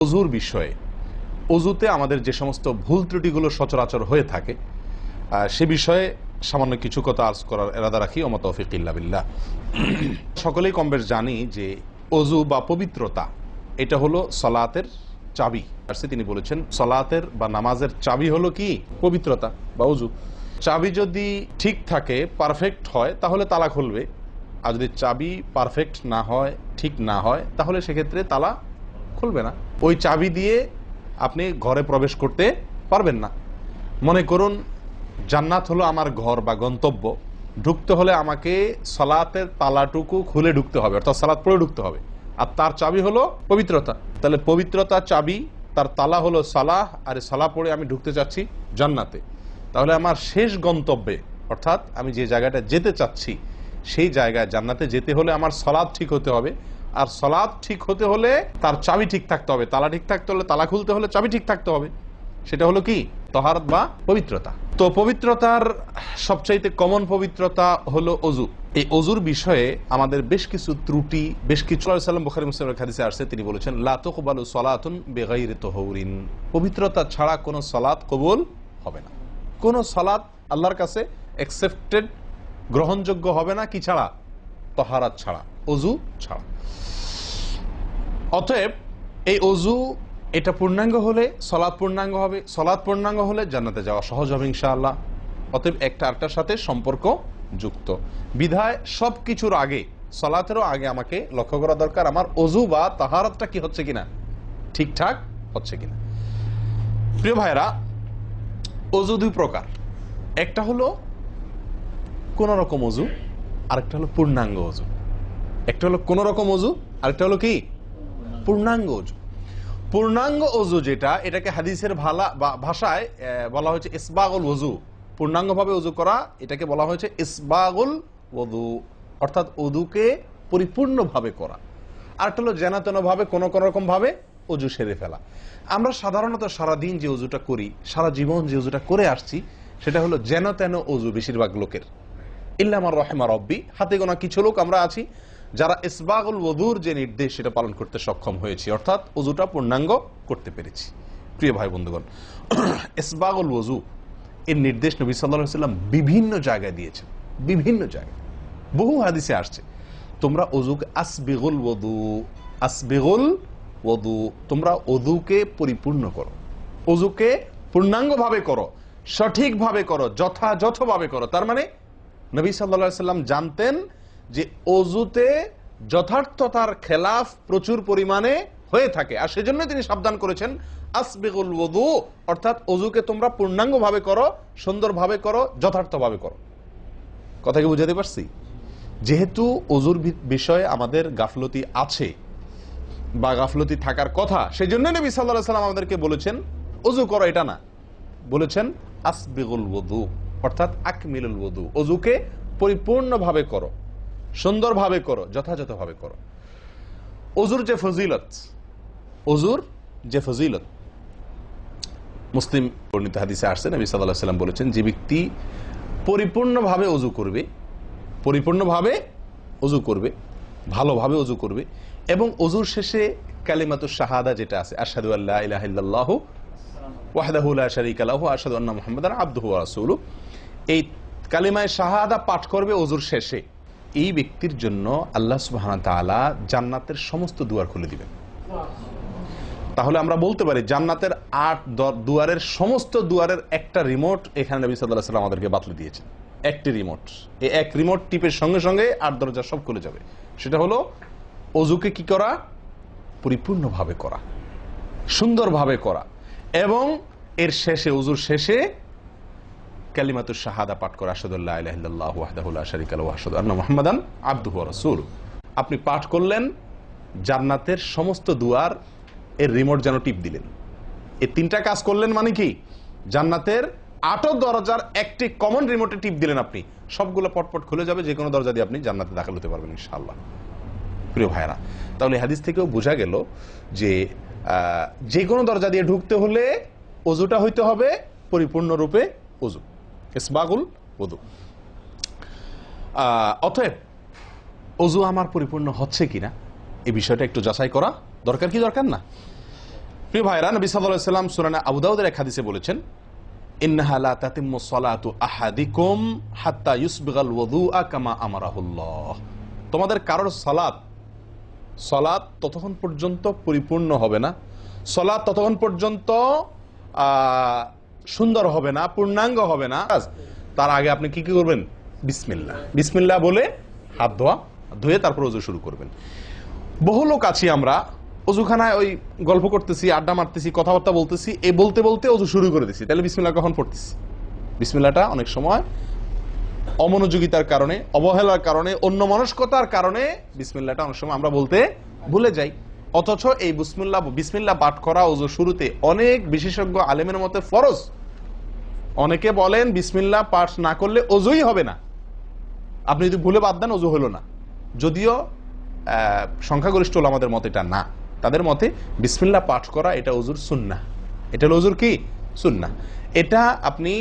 অজুর বিষয়ে, অজুতে আমাদের যে সমস্ত ভুল ত্রুটিগুলো সচরাচর হয়ে থাকে সে বিষয়ে সামান্য কিছু কথা আর্জ করার এরাদা রাখি। ওমা তৌফিক ইল্লা বিল্লাহ। সকলেই কমবেশ জানি যে অজু বা পবিত্রতা এটা হলো সলাতের চাবি। তিনি বলেছেন সলাতের বা নামাজের চাবি হলো কি? পবিত্রতা বা অজু। চাবি যদি ঠিক থাকে, পারফেক্ট হয়, তাহলে তালা খুলবে। আর যদি চাবি পারফেক্ট না হয়, ঠিক না হয়, তাহলে সেক্ষেত্রে তালা খুলবে না। ওই চাবি দিয়ে আপনি ঘরে প্রবেশ করতে পারবেন না। মনে করুন জান্নাত হলো আমার ঘর বা গন্তব্য, ঢুকতে হলে আমাকে সালাতের তালাটুকু খুলে ঢুকতে হবে, অর্থাৎ সালাত পড়ে ঢুকতে হবে। আর তার চাবি হলো পবিত্রতা। তাহলে পবিত্রতা চাবি, তার তালা হলো সালাহ, আর সালাহ পড়ে আমি ঢুকতে চাচ্ছি জান্নাতে। তাহলে আমার শেষ গন্তব্যে, অর্থাৎ আমি যে জায়গাটা যেতে চাচ্ছি সেই জায়গায় জান্নাতে যেতে হলে আমার সালাত ঠিক হতে হবে। আর সালাত ঠিক হতে হলে তার চাবি ঠিক থাকতে হবে। তালা ঠিক থাকতে হলে, তালা খুলতে হলে চাবি ঠিক থাকতে হবে। সেটা হলো কি? তাহারাত বা পবিত্রতা। তো পবিত্রতার সবচাইতে কমন পবিত্রতা হলো অজু। এই অজুর বিষয়ে আমাদের বেশ কিছু ত্রুটি, বেশ কিছু সাল্লাল্লাহু বুখারী মুসলিমের হাদিসে আসছে। তিনি বলেছেন লা তুকবালু সালাতুন বিগাইরি তাহুরিন, পবিত্রতা ছাড়া কোনো সালাত কবুল হবে না। কোনো সালাত আল্লাহর কাছে অ্যাকসেপ্টেড, গ্রহণযোগ্য হবে না। কি ছাড়া? তাহারাত ছাড়া, অজু ছাড়া। অতএব এই অজু এটা পূর্ণাঙ্গ হলে সলাৎ পূর্ণাঙ্গ হবে, সলাৎ পূর্ণাঙ্গ হলে জান্নাতে যাওয়া সহজ হবে ইনশাআল্লাহ। অতএব একটা আরেকটার সাথে সম্পর্ক যুক্ত বিধায় সবকিছুর আগে, সলাতেরও আগে আমাকে লক্ষ্য করা দরকার আমার অজু বা তাহারাতটা কি হচ্ছে কিনা, ঠিকঠাক হচ্ছে কিনা। প্রিয় ভাইরা, অজু দুই প্রকার। একটা হলো কোন রকম অজু, আরেকটা হলো পূর্ণাঙ্গ অজু। একটা হলো কোন রকম অজু, আরেকটা হলো কি? পূর্ণাঙ্গ অজু। পূর্ণাঙ্গ অজু যেটা, এটাকে হাদিসের ভাষায় বলা হয়েছে ইসবাগুল ওযু। পূর্ণাঙ্গভাবে অজু করা, এটাকে বলা হয়েছে ইসবাগুল ওযু, অর্থাৎ অজুকে পরিপূর্ণভাবে করা। আরেকটা হলো যেন তেন ভাবে, কোন কোন রকম ভাবে অজু সেরে ফেলা। আমরা সাধারণত সারাদিন যে অজুটা করি, সারা জীবন যে অজুটা করে আসছি, সেটা হলো যেন তেন অজু বেশিরভাগ লোকের। ইল্লা মান রাহিমা রব্বি, হাতে গোনা কিছু লোক আমরা আছি যারা ইসবাগুল ওযুর যে নির্দেশ সেটা পালন করতে সক্ষম হয়েছি, অর্থাৎ অজুটা পূর্ণাঙ্গ করতে পেরেছি। প্রিয় ভাই বন্ধুগণ, ইসবাগুল ওযু এর নির্দেশ নবী সাল্লাল্লাহু আলাইহি ওয়াসাল্লাম বিভিন্ন জায়গায় দিয়েছেন। বিভিন্ন জায়গায় বহু হাদিসে আসছে, তোমরা অজুকে আসবিগুল ওযু, আসবিগুল ওযু, তোমরা অজুকে পরিপূর্ণ করো, অজুকে পূর্ণাঙ্গভাবে করো, সঠিকভাবে করো, যথাযথভাবে করো। তার মানে নবী সাল্লাল্লাহু আলাইহি ওয়াসাল্লাম জানতেন যে অজুতে যথার্থতার খেলাফ প্রচুর পরিমাণে হয়ে থাকে, আর সেজন্য তিনি সাবধান করেছেন আসবিগুল ওযু, অর্থাৎ অজুকে তোমরা পূর্ণাঙ্গভাবে করো, সুন্দরভাবে করো, যথার্থভাবে করো। কথা কি বুঝাতে পারছি? যেহেতু অজুর বিষয়ে আমাদের গাফলতি আছে বা গাফলতি থাকার কথা, সেজন্য নবী সাল্লাল্লাহু আলাইহি ওয়াসাল্লাম আমাদেরকে বলেছেন অজু করো, এটা না, বলেছেন আসবিগুল ওযু, অর্থাৎ আকমিলুল ওযু, অজুকে পরিপূর্ণভাবে করো, সুন্দরভাবে করো, যথাযথভাবে করো। অজুর যে ফজিলত, অজুর যে ফজিলত মুসলিম বর্ণিত হাদিসে আসছে, নবী সাল্লাল্লাহু আলাইহি ওয়াসাল্লাম বলেছেন যে ব্যক্তি পরিপূর্ণভাবে অজু করবে, পরিপূর্ণভাবে অজু করবে, ভালোভাবে অজু করবে, এবং অজুর শেষে কালিমাতুশ শাহাদা যেটা আছে, আশহাদু আল্লা ইলাহা ইল্লাল্লাহু ওয়াহদাহু লা শারীকা লাহু ওয়া আশহাদু আন্না মুহাম্মাদান আবদুহু ওয়া রাসূলুহু, এই কালিমায়ে শাহাদা পাঠ করবে অজুর শেষে, এই ব্যক্তির জন্য আল্লাহ সুবহানাহু ওয়া তাআলা জান্নাতের সমস্ত দুয়ার খুলে দিবেন। তাহলে আমরা বলতে পারি জান্নাতের ৮ দুয়ারের সমস্ত দুয়ারের একটা রিমোট এখানে নবী সাল্লাল্লাহু আলাইহি ওয়াসাল্লাম আমাদেরকে বাতলে দিয়েছেন। একটি রিমোট, এই এক রিমোট টিপের সঙ্গে সঙ্গে ৮ দরজা সব খুলে যাবে। সেটা হলো অজুকে কি করা? পরিপূর্ণভাবে করা, সুন্দরভাবে করা, এবং এর শেষে, অজুর শেষে কালিমাতুশ শাহাদা পাঠ করা, আশহাদু আল্লা ইলাহা ইল্লাল্লাহু ওয়াহদাহু লা শারীকা লাহু ওয়া আশহাদু আন্না মুহাম্মাদান আবদুহু ওয়া রাসূলুহু। আপনি পাঠ করলেন, জান্নাতের সমস্ত দুয়ার এর রিমোট যেন টিপ দিলেন। এই তিনটা কাজ করলেন মানে কি? জান্নাতের ৮ দরজার একটি কমন রিমোটে টিপ দিলেন আপনি, সবগুলো পটপট খুলে যাবে, যে কোনো দরজা দিয়ে আপনি জান্নাতে দাখিল হতে পারবেন ইনশাআল্লাহ। প্রিয় ভাইরা, তাহলে হাদিস থেকেও বোঝা গেল যে যে কোনো দরজা দিয়ে ঢুকতে হলে অজুটা হইতে হবে পরিপূর্ণরূপে অজু, ইসবাগুল ওযু। অতএব অজু আমার পরিপূর্ণ হচ্ছে কিনা এই বিষয়টা একটু যাচাই করা দরকার কি দরকার না? প্রিয় ভাইরা, নবী সাল্লাল্লাহু আলাইহি ওয়াসাল্লাম সূরা আবু দাউদের এক হাদিসে বলেছেন, ইন্নাহা লা তাতিম্মু সালাতু আহাদিকুম হাত্তা ইউসবিগাল ওযুআ কামা আমারাহুল্লাহ। তোমাদের কারোর সালাত ততক্ষণ পর্যন্ত পরিপূর্ণ হবে না, সালাত ততক্ষণ পর্যন্ত সুন্দর হবে না, পূর্ণাঙ্গ হবে না, তার আগে আপনি কি করবেন? বিসমিল্লাহ বলে হাত ধুয়ে তারপর ওযু শুরু করবেন। বহু লোক আছি আমরা, ওযুখানায় ওই গল্প করতেছি, আড্ডা মারতেছি, কথাবার্তা বলতেছি, এই বলতে বলতে ওযু শুরু করে দিছি। তাহলে বিসমিল্লাহ কখন পড়তেছি? বিসমিল্লাহটা অনেক সময় অমনোযোগিতার কারণে, অবহেলার কারণে, অন্যমনস্কতার কারণে বিসমিল্লাহটা অনেক সময় আমরা বলতে ভুলে যাই। অথচ এই বিসমিল্লাহ পাঠ করা ওযু শুরুতে অনেক বিশেষজ্ঞ আলেমের মতে ফরজ। অনেকে বলেন বিসমিল্লাহ পাঠ না করলে ওযুই হবে না, আপনি যদি ভুলে বাদ দেন ওযু হলো না। যদিও সংখ্যাগরিষ্ঠ ওলামাদের মতে এটা না, তাদের মতে বিসমিল্লাহ পাঠ করা এটা ওযুর সুন্নাহ। এটা হলো ওযুর কি? সুন্নাহ। এটা আপনি